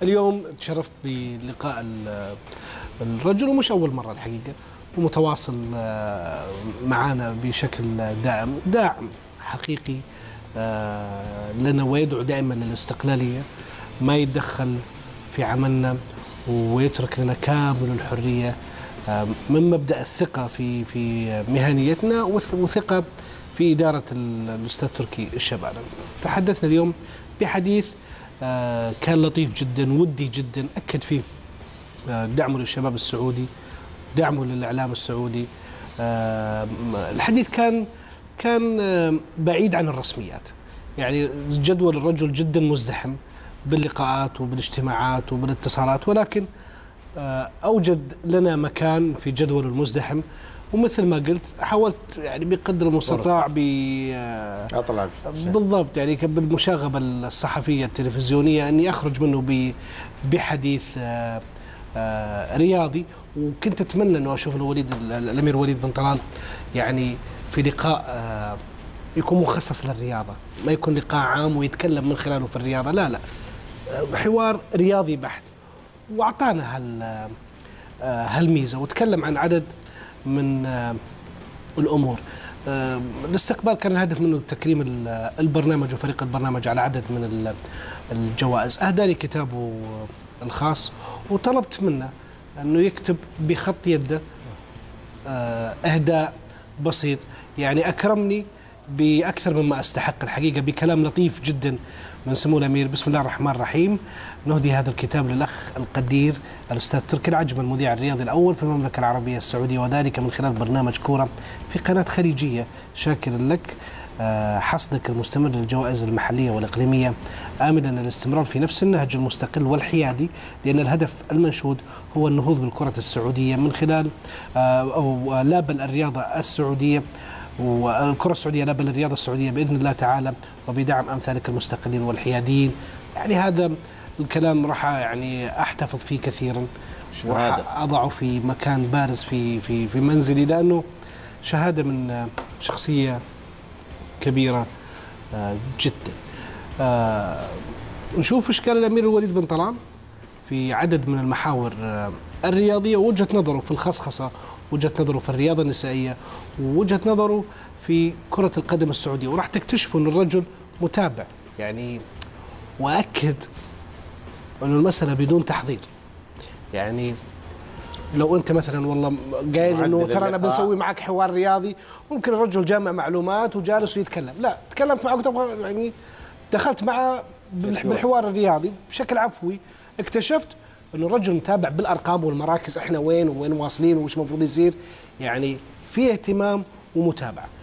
اليوم تشرفت بلقاء الرجل، ومش أول مرة الحقيقة، ومتواصل معنا بشكل داعم حقيقي لنا، ويدعو دائما للاستقلالية، ما يتدخل في عملنا ويترك لنا كامل الحرية، من مبدأ الثقة في مهنيتنا وثقة في إدارة الأستاذ تركي الشبانة. تحدثنا اليوم بحديث كان لطيف جدا، ودي جدا، أكد فيه دعمه للشباب السعودي، دعمه للإعلام السعودي. الحديث كان بعيد عن الرسميات، يعني جدول الرجل جدا مزدحم باللقاءات وبالاجتماعات وبالاتصالات، ولكن أوجد لنا مكان في جدول المزدحم، ومثل ما قلت حاولت يعني بقدر المستطاع أطلع بالضبط، يعني بالمشاغبة الصحفية التلفزيونية أني أخرج منه بحديث رياضي. وكنت أتمنى أنه أشوف الأمير وليد بن طلال يعني في لقاء يكون مخصص للرياضة، ما يكون لقاء عام ويتكلم من خلاله في الرياضة، لا حوار رياضي بحت، وأعطانا هالميزة، وتكلم عن عدد من الأمور. الاستقبال كان الهدف منه تكريم البرنامج وفريق البرنامج على عدد من الجوائز. أهداني كتابه الخاص، وطلبت منه أنه يكتب بخط يده إهداء بسيط، يعني أكرمني بأكثر مما أستحق الحقيقة، بكلام لطيف جدا من سمو الأمير. بسم الله الرحمن الرحيم، نهدي هذا الكتاب للأخ القدير الأستاذ تركي العجمة، المذيع الرياضي الأول في المملكة العربية السعودية، وذلك من خلال برنامج كورة في قناة خليجية. شاكر لك حصدك المستمر للجوائز المحلية والإقليمية، آملا الاستمرار في نفس النهج المستقل والحيادي، لأن الهدف المنشود هو النهوض بالكرة السعودية من خلال أو لا بل الرياضة السعودية، والكرة السعودية لا بل الرياضة السعودية بإذن الله تعالى، وبدعم أمثالك المستقلين والحياديين. يعني هذا الكلام راح يعني أحتفظ فيه كثيرا، وأضعه في مكان بارز في منزلي، لأنه شهادة من شخصية كبيرة جدا. نشوف إيش قال الأمير الوليد بن طلال في عدد من المحاور الرياضية، ووجهة نظره في الخصخصة، وجهة نظره في الرياضة النسائية، ووجهة نظره في كرة القدم السعودية، وراح تكتشفوا أن الرجل متابع يعني، وأكد أن المسألة بدون تحضير. يعني لو أنت مثلا والله قايل أنه ترى أنا بنسوي معك حوار رياضي، ممكن الرجل جامع معلومات وجالس ويتكلم، لا تكلمت معك يعني دخلت معه بالحوار الرياضي بشكل عفوي، اكتشفت أنه الرجل متابع بالأرقام والمراكز، إحنا وين واصلين وش المفروض يصير، يعني في اهتمام ومتابعة.